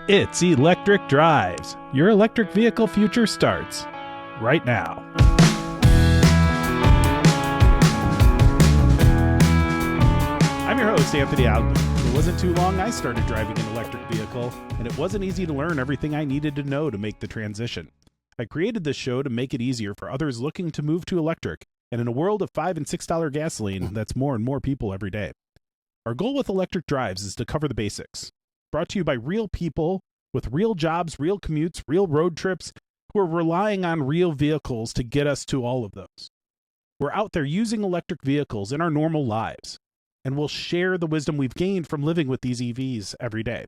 It's Electric Drives. Your electric vehicle future starts right now. I'm your host, Anthony Algmin. It wasn't too long I started driving an electric vehicle, and it wasn't easy to learn everything I needed to know to make the transition. I created this show to make it easier for others looking to move to electric, and in a world of $5 and $6 gasoline, that's more and more people every day. Our goal with Electric Drives is to cover the basics. Brought to you by real people with real jobs, real commutes, real road trips, who are relying on real vehicles to get us to all of those. We're out there using electric vehicles in our normal lives, and we'll share the wisdom we've gained from living with these EVs every day.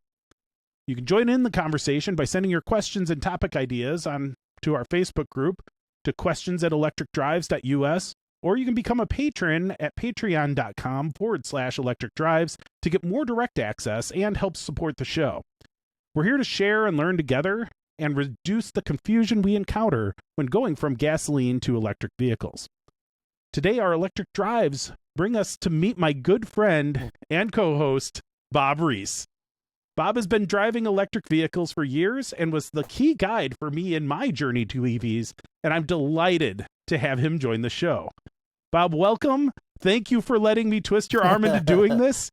You can join in the conversation by sending your questions and topic ideas on to our Facebook group to questions@electricdrives.us, or you can become a patron at patreon.com/electricdrives to get more direct access and help support the show. We're here to share and learn together and reduce the confusion we encounter when going from gasoline to electric vehicles. Today, our Electric Drives bring us to meet my good friend and co-host, Bob Reese. Bob has been driving electric vehicles for years and was the key guide for me in my journey to EVs, and I'm delighted to have him join the show. Bob, welcome. Thank you for letting me twist your arm into doing this.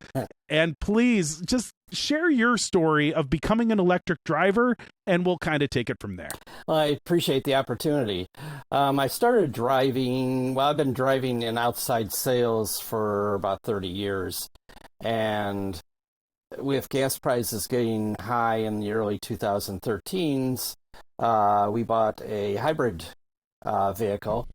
And please just share your story of becoming an electric driver, and we'll kind of take it from there. Well, I appreciate the opportunity. I started driving, I've been driving in outside sales for about 30 years. And with gas prices getting high in the early 2013s, we bought a hybrid vehicle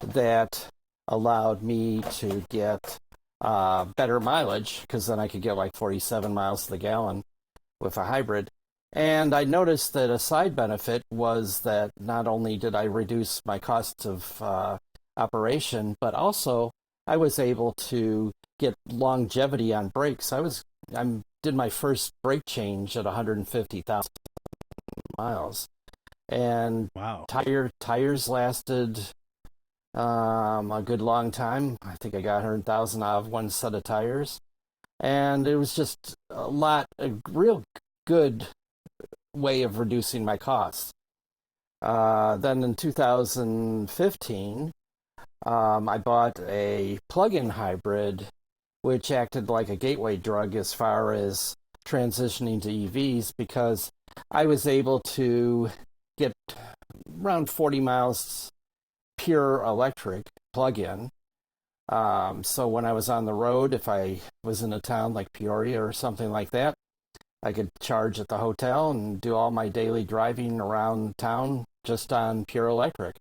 that allowed me to get better mileage, because then I could get like 47 miles to the gallon with a hybrid. And I noticed that a side benefit was that not only did I reduce my cost of operation, but also I was able to get longevity on brakes. I did my first brake change at 150,000 miles, and wow, tires lasted a good long time. I think I got 100,000 out of one set of tires, and it was just a real good way of reducing my costs. Then in 2015, I bought a plug-in hybrid, which acted like a gateway drug as far as transitioning to EVs, because I was able to get around 40 miles pure electric plug-in. So when I was on the road, if I was in a town like Peoria or something like that, I could charge at the hotel and do all my daily driving around town just on pure electric.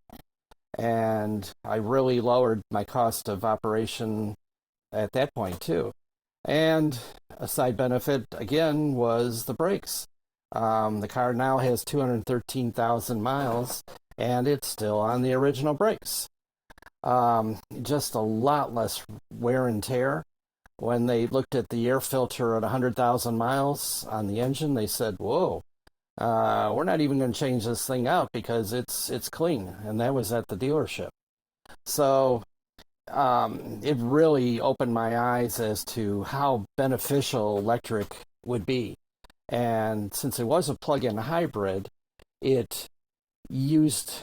And I really lowered my cost of operation at that point too. And a side benefit again was the brakes. The car now has 213,000 miles, and it's still on the original brakes. Just a lot less wear and tear. When they looked at the air filter at 100,000 miles on the engine, they said, "Whoa, we're not even going to change this thing out because it's clean." And that was at the dealership. So it really opened my eyes as to how beneficial electric would be. And since it was a plug-in hybrid, it used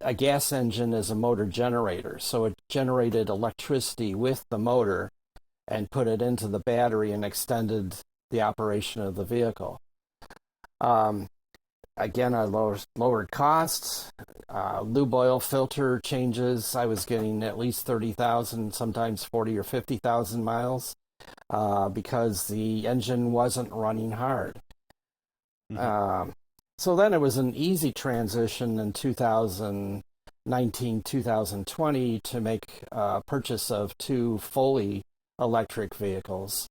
a gas engine as a motor generator. So it generated electricity with the motor and put it into the battery and extended the operation of the vehicle. Again, I lowered costs. Lube oil filter changes, I was getting at least 30,000, sometimes 40 or 50,000 miles, because the engine wasn't running hard. Mm-hmm. So then it was an easy transition in 2019, 2020 to make a purchase of two fully electric vehicles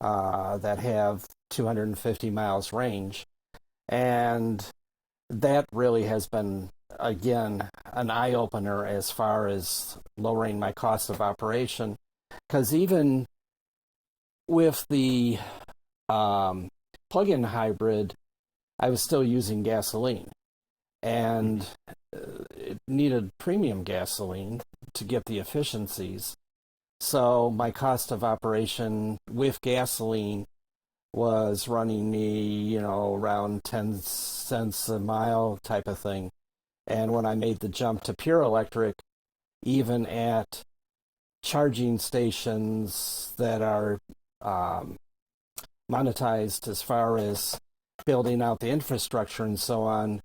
that have 250 miles range. And that really has been, again, an eye-opener as far as lowering my cost of operation. Because even with the plug-in hybrid, I was still using gasoline. And it needed premium gasoline to get the efficiencies. So my cost of operation with gasoline was running me, around 10 cents a mile type of thing. And when I made the jump to pure electric, even at charging stations that are monetized as far as building out the infrastructure and so on,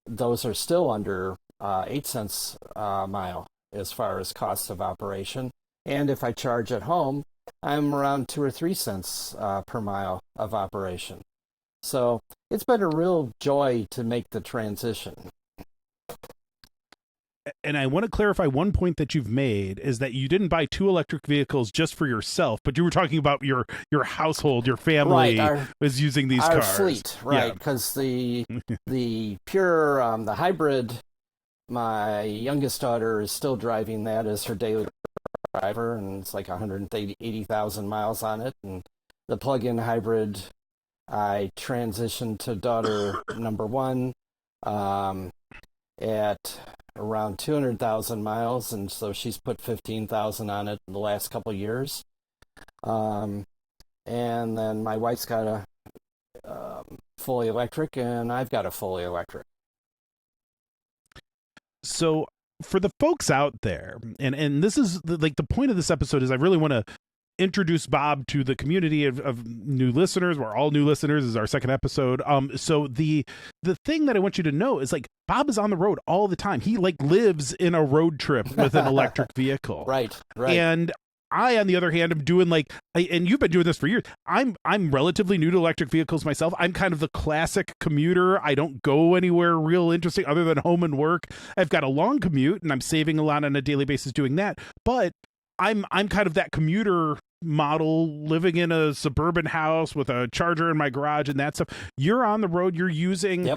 those are still under 8 cents a mile as far as cost of operation. And if I charge at home, I'm around 2 or 3 cents per mile of operation. So it's been a real joy to make the transition. And I want to clarify one point that you've made is that you didn't buy 2 electric vehicles just for yourself, but you were talking about your household, your family was using these our cars. Our fleet, right? Because the pure, the hybrid, my youngest daughter is still driving that as her daily driver, and it's like 180,000 miles on it. And the plug-in hybrid, I transitioned to daughter number 1 at around 200,000 miles, and so she's put 15,000 on it in the last couple of years. And then my wife's got a fully electric, and I've got a fully electric. So for the folks out there, and this is the point of this episode is I really want to introduce Bob to the community of new listeners. We're all new listeners. This is our second episode. So the thing that I want you to know is Bob is on the road all the time. He lives in a road trip with an electric vehicle. Right. And I, on the other hand, am doing and you've been doing this for years. I'm relatively new to electric vehicles myself. I'm kind of the classic commuter. I don't go anywhere real interesting other than home and work. I've got a long commute and I'm saving a lot on a daily basis doing that. But I'm kind of that commuter model, living in a suburban house with a charger in my garage and that stuff. You're on the road. You're using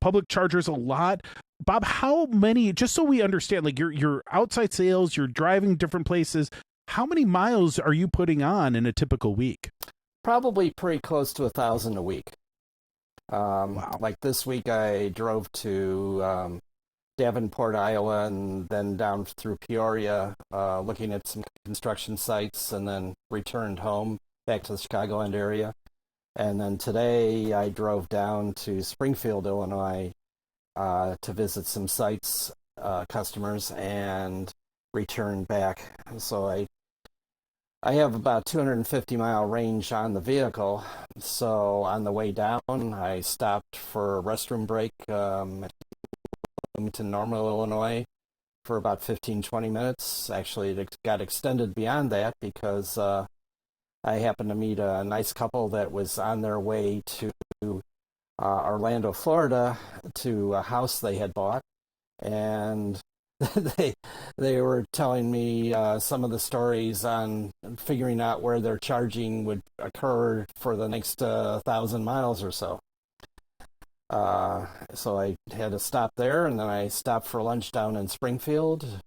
public chargers a lot. Bob, how many, just so we understand, your outside sales, you're driving different places, how many miles are you putting on in a typical week? Probably pretty close to 1,000 a week. Wow. Like this week I drove to Davenport, Iowa, and then down through Peoria, looking at some construction sites, and then returned home back to the Chicagoland area. And then today I drove down to Springfield, Illinois, to visit some sites, customers, and return back. So I have about 250-mile range on the vehicle. So on the way down, I stopped for a restroom break at Algmin, Illinois, for about 15-20 minutes. Actually, it got extended beyond that because I happened to meet a nice couple that was on their way to Orlando, Florida, to a house they had bought, and they were telling me some of the stories on figuring out where their charging would occur for the next 1,000 miles or so. So I had to stop there, and then I stopped for lunch down in Springfield.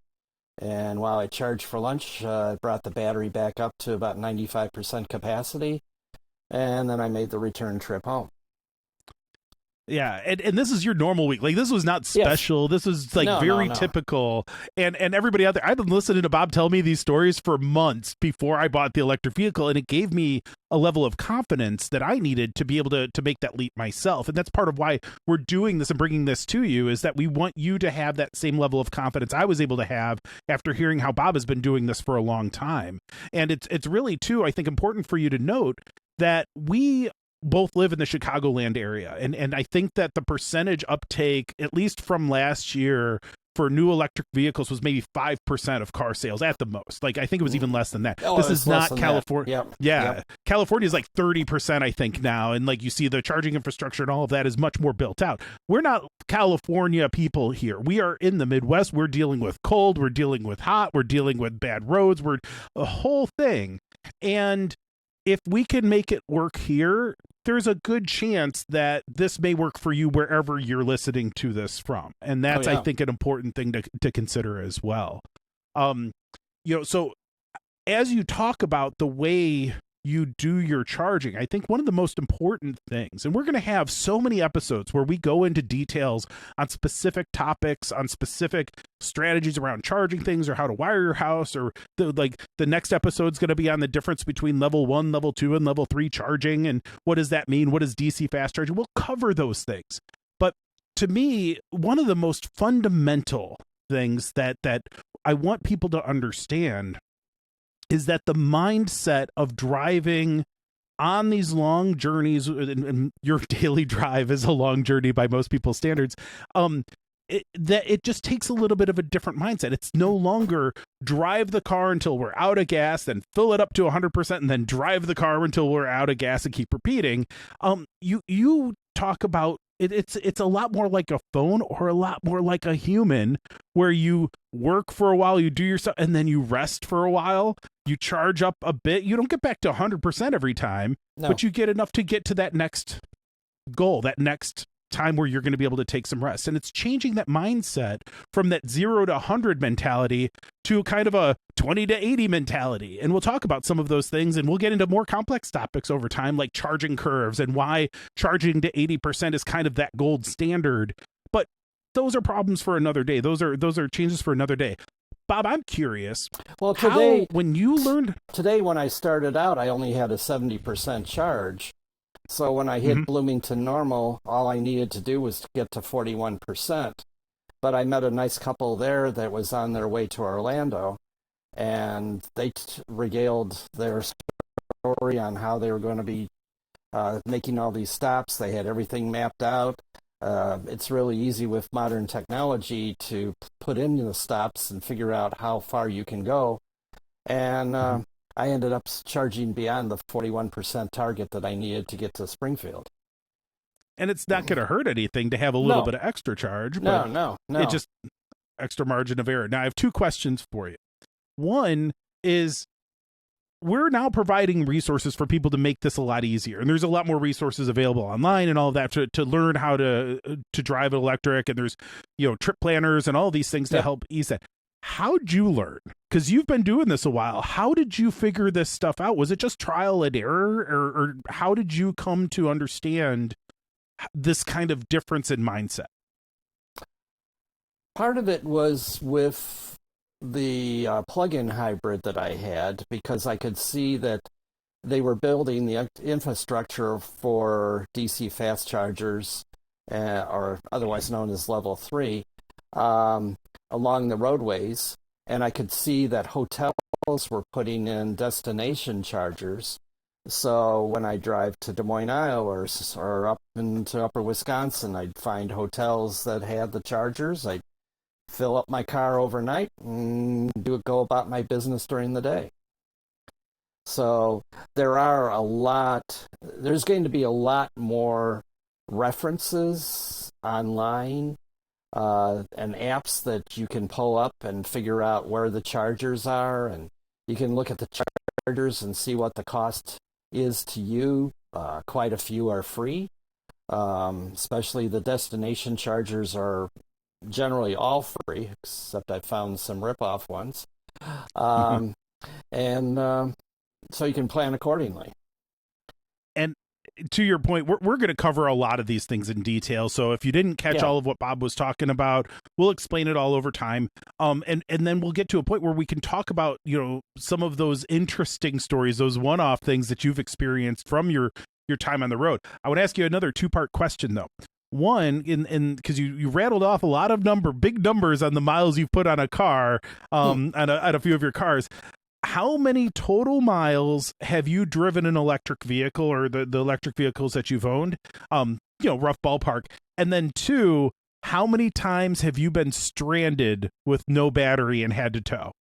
And while I charged for lunch, I brought the battery back up to about 95% capacity, and then I made the return trip home. Yeah, and this is your normal week. This was not special. Yes. This was very typical. And everybody out there, I've been listening to Bob tell me these stories for months before I bought the electric vehicle, and it gave me a level of confidence that I needed to be able to make that leap myself. And that's part of why we're doing this and bringing this to you, is that we want you to have that same level of confidence I was able to have after hearing how Bob has been doing this for a long time. And it's really, too, I think, important for you to note that we both live in the Chicagoland area. And I think that the percentage uptake, at least from last year, for new electric vehicles was maybe 5% of car sales at the most. I think it was even less than that. This is not California. Yep. California is 30%, I think, now. And you see the charging infrastructure and all of that is much more built out. We're not California people here. We are in the Midwest. We're dealing with cold. We're dealing with hot. We're dealing with bad roads. We're a whole thing. And if we can make it work here, there's a good chance that this may work for you wherever you're listening to this from. And that's, I think, an important thing to consider as well. So as you talk about the way you do your charging. I think one of the most important things, and we're going to have so many episodes where we go into details on specific topics, on specific strategies around charging things, or how to wire your house, or the next episode's going to be on the difference between level 1, level 2, and level 3 charging, and what does that mean? What is DC fast charging? We'll cover those things. But to me, one of the most fundamental things that I want people to understand is that the mindset of driving on these long journeys, and your daily drive is a long journey by most people's standards, that it just takes a little bit of a different mindset. It's no longer drive the car until we're out of gas, then fill it up to 100%, and then drive the car until we're out of gas and keep repeating. You talk about it's a lot more like a phone, or a lot more like a human, where you work for a while, you do your stuff, and then you rest for a while, you charge up a bit. You don't get back to 100% every time, but you get enough to get to that next goal, that next time where you're going to be able to take some rest. And it's changing that mindset from that 0 to 100 mentality to kind of a 20 to 80 mentality. And we'll talk about some of those things, and we'll get into more complex topics over time, like charging curves and why charging to 80% is kind of that gold standard. But those are problems for another day. Those are changes for another day. Bob, I'm curious. Well, today, when you learned... Today, when I started out, I only had a 70% charge. So when I hit Bloomington Normal, all I needed to do was to get to 41%. But I met a nice couple there that was on their way to Orlando, and they regaled their story on how they were going to be making all these stops. They had everything mapped out. It's really easy with modern technology to put in the stops and figure out how far you can go. And I ended up charging beyond the 41% target that I needed to get to Springfield. And it's not going to hurt anything to have a little bit of extra charge. But No. It just extra margin of error. Now, I have two questions for you. One is, we're now providing resources for people to make this a lot easier. And there's a lot more resources available online and all of that to learn how to drive electric. And there's, trip planners and all these things to help ease that. How'd you learn? Because you've been doing this a while. How did you figure this stuff out? Was it just trial and error, or how did you come to understand this kind of difference in mindset? Part of it was with the plug-in hybrid that I had, because I could see that they were building the infrastructure for DC fast chargers, or otherwise known as level 3, along the roadways, and I could see that hotels were putting in destination chargers. So when I drive to Des Moines, Iowa, or up into upper Wisconsin, I'd find hotels that had the chargers. I'd fill up my car overnight and go about my business during the day. So there's going to be a lot more references online and apps that you can pull up and figure out where the chargers are, and you can look at the chargers and see what the cost is to you. Quite a few are free, especially the destination chargers are generally all free, except I found some rip-off ones. And so you can plan accordingly. And to your point, we're going to cover a lot of these things in detail. So if you didn't catch all of what Bob was talking about, we'll explain it all over time. And then we'll get to a point where we can talk about, some of those interesting stories, those one-off things that you've experienced from your time on the road. I would ask you another two-part question, though. One, because you rattled off a lot of big numbers on the miles you've put on a car, on a few of your cars. How many total miles have you driven an electric vehicle, or the electric vehicles that you've owned? Rough ballpark. And then two, how many times have you been stranded with no battery and had to tow?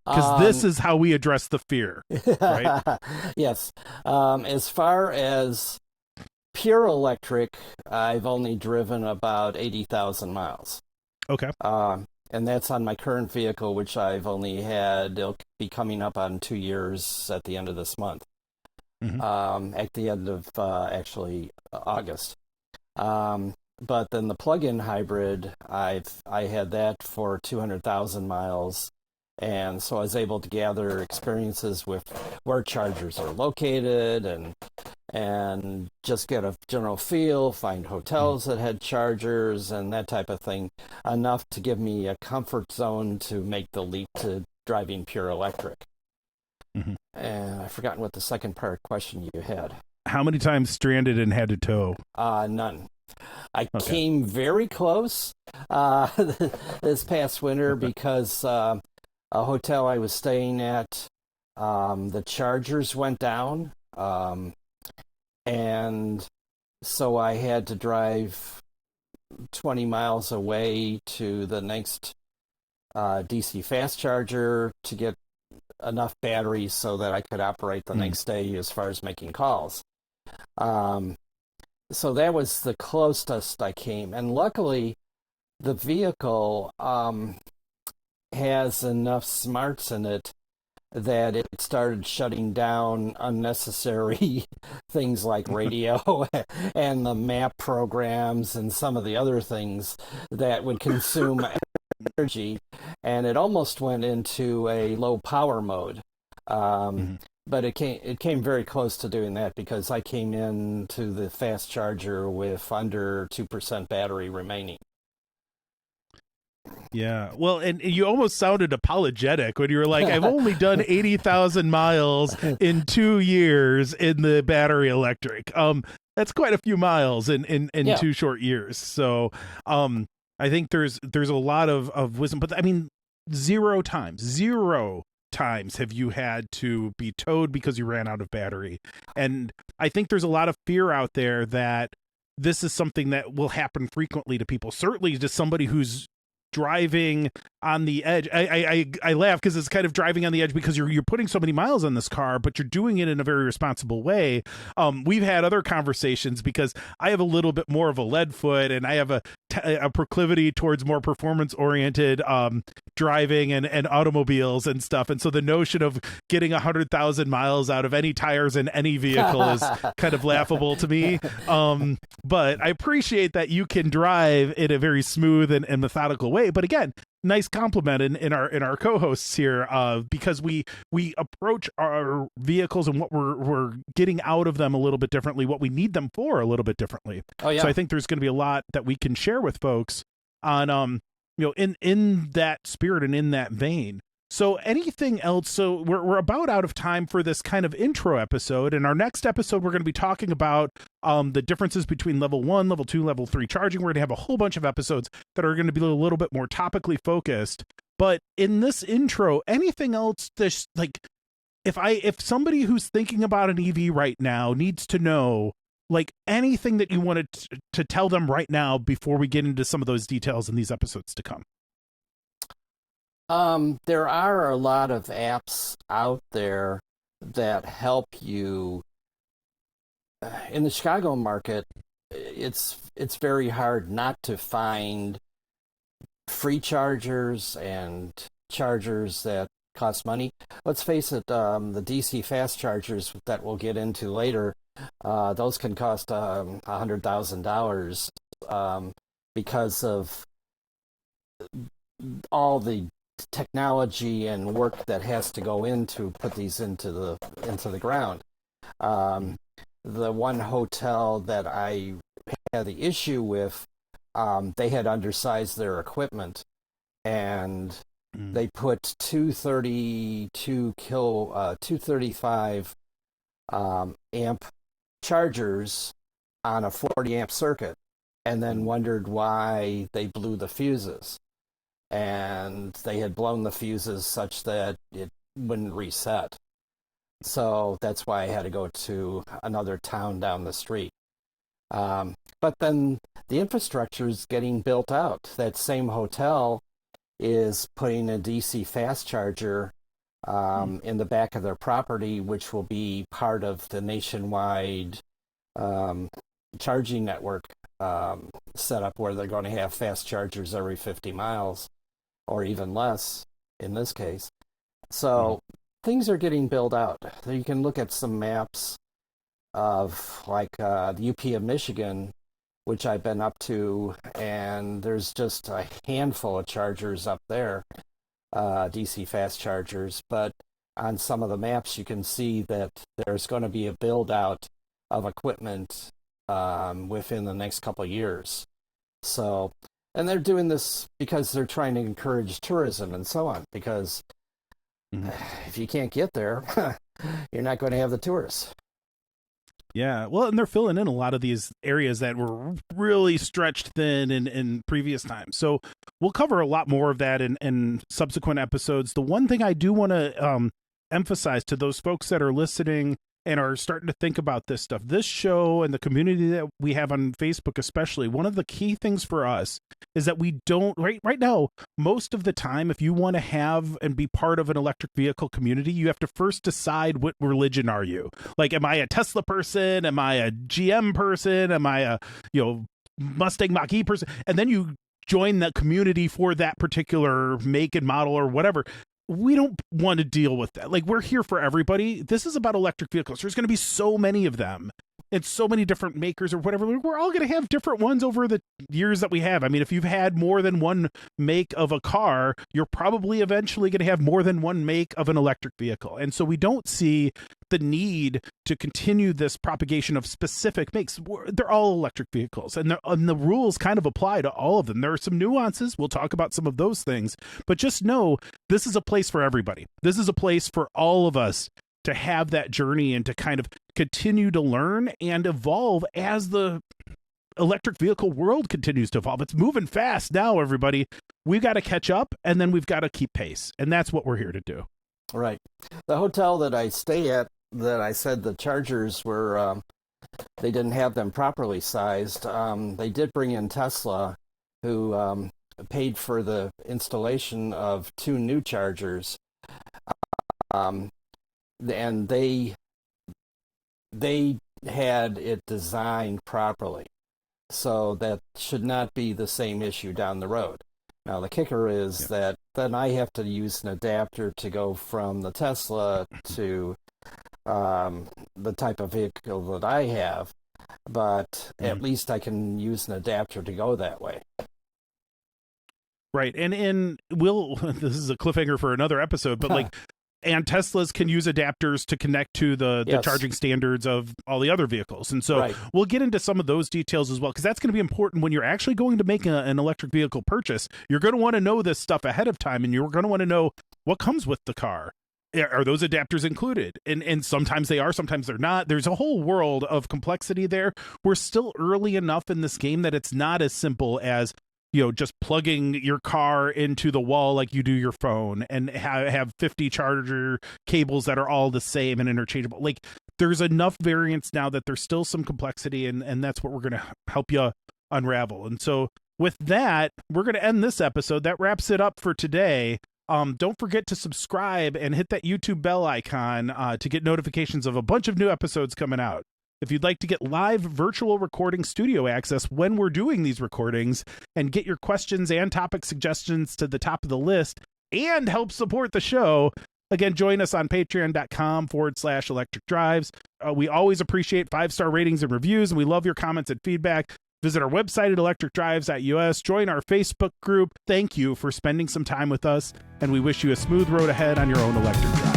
Because this is how we address the fear, right? Yes. As far as pure electric, I've only driven about 80,000 miles. Okay. And that's on my current vehicle, which I've only had, it'll be coming up on 2 years at the end of this month. At the end of, August. But then the plug-in hybrid, I had that for 200,000 miles, And so I was able to gather experiences with where chargers are located and just get a general feel, find hotels that had chargers and that type of thing, enough to give me a comfort zone to make the leap to driving pure electric. Mm-hmm. And I've forgotten what the second part question you had. How many times stranded and had to tow? None. I came very close this past winter because a hotel I was staying at, the chargers went down, and so I had to drive 20 miles away to the next DC fast charger to get enough battery so that I could operate the next day as far as making calls. So that was the closest I came. And luckily, the vehicle has enough smarts in it that it started shutting down unnecessary things like radio and the map programs and some of the other things that would consume energy. And it almost went into a low power mode. But it came very close to doing that because I came into the fast charger with under 2% battery remaining. Yeah. Well, and you almost sounded apologetic when you were like, I've only done 80,000 miles in 2 years in the battery electric. That's quite a few miles in 2 short years. So I think there's a lot of wisdom. But I mean, zero times have you had to be towed because you ran out of battery. And I think there's a lot of fear out there that this is something that will happen frequently to people. Certainly to somebody who's driving on the edge. I laugh because it's kind of driving on the edge because you're putting so many miles on this car, but you're doing it in a very responsible way. We've had other conversations because I have a little bit more of a lead foot and I have a proclivity towards more performance oriented driving and automobiles and stuff. And so the notion of getting 100,000 miles out of any tires in any vehicle is kind of laughable to me. But I appreciate that you can drive in a very smooth and methodical way. But again, nice compliment in our co-hosts here, because we approach our vehicles and what we're getting out of them a little bit differently, what we need them for a little bit differently. Oh, yeah. So I think there's going to be a lot that we can share with folks on in that spirit and in that vein. So anything else? So we're about out of time for this kind of intro episode. And our next episode, we're going to be talking about the differences between level 1, level 2, level 3 charging. We're going to have a whole bunch of episodes that are going to be a little bit more topically focused. But in this intro, anything else that's like, if somebody who's thinking about an EV right now needs to know, like, anything that you wanted to tell them right now before we get into some of those details in these episodes to come. There are a lot of apps out there that help you. In the Chicago market, it's very hard not to find free chargers and chargers that cost money. Let's face it, the DC fast chargers that we'll get into later, those can cost $100,000 because of all the technology and work that has to go into put these into the ground. The one hotel that I had the issue with, they had undersized their equipment, and they put 235 amp chargers on a 40 amp circuit, and then wondered why they blew the fuses. And they had blown the fuses such that it wouldn't reset. So that's why I had to go to another town down the street. But then the infrastructure is getting built out. That same hotel is putting a DC fast charger in the back of their property, which will be part of the nationwide charging network setup, where they're going to have fast chargers every 50 miles. Or even less in this case. So things are getting built out. You can look at some maps of like the UP of Michigan, which I've been up to, and there's just a handful of chargers up there. DC fast chargers, but on some of the maps you can see that there's going to be a build out of equipment within the next couple of years. So, and they're doing this because they're trying to encourage tourism and so on, because if you can't get there, you're not going to have the tourists. Yeah, well, and they're filling in a lot of these areas that were really stretched thin in previous times. So we'll cover a lot more of that in subsequent episodes. The one thing I do want to emphasize to those folks that are listening and are starting to think about this stuff, this show and the community that we have on Facebook especially, one of the key things for us is that we don't, right now, most of the time, if you want to have and be part of an electric vehicle community, you have to first decide what religion are you. Like, am I a Tesla person? Am I a GM person? Am I a, Mustang Mach-E person? And then you join that community for that particular make and model or whatever. We don't want to deal with that. Like, we're here for everybody. This is about electric vehicles. There's going to be so many of them and so many different makers or whatever. We're all going to have different ones over the years that we have. I mean, if you've had more than one make of a car, you're probably eventually going to have more than one make of an electric vehicle. And so we don't see the need to continue this propagation of specific makes. They're all electric vehicles, and the rules kind of apply to all of them. There are some nuances. We'll talk about some of those things, but just know this is a place for everybody. This is a place for all of us to have that journey and to kind of continue to learn and evolve as the electric vehicle world continues to evolve. It's moving fast now, everybody. We've got to catch up, and then we've got to keep pace, and that's what we're here to do. Right. The hotel that I stay at, that I said the chargers were, they didn't have them properly sized. They did bring in Tesla, who paid for the installation of 2 new chargers. And they had it designed properly. So that should not be the same issue down the road. Now, the kicker is that then I have to use an adapter to go from the Tesla to the type of vehicle that I have, but at least I can use an adapter to go that way. Right. And this is a cliffhanger for another episode, but and Teslas can use adapters to connect to the charging standards of all the other vehicles. And so we'll get into some of those details as well, because that's going to be important when you're actually going to make an electric vehicle purchase. You're going to want to know this stuff ahead of time, and you're going to want to know what comes with the car. Are those adapters included? And sometimes they are, sometimes they're not. There's a whole world of complexity there. We're still early enough in this game that it's not as simple as, just plugging your car into the wall like you do your phone and have 50 charger cables that are all the same and interchangeable. Like, there's enough variance now that there's still some complexity, and that's what we're going to help you unravel. And so with that, we're going to end this episode. That wraps it up for today. Don't forget to subscribe and hit that YouTube bell icon to get notifications of a bunch of new episodes coming out. If you'd like to get live virtual recording studio access when we're doing these recordings and get your questions and topic suggestions to the top of the list and help support the show, again, join us on patreon.com/electric drives. We always appreciate 5-star ratings and reviews, and we love your comments and feedback. Visit our website at electricdrives.us. Join our Facebook group. Thank you for spending some time with us, and we wish you a smooth road ahead on your own electric drive.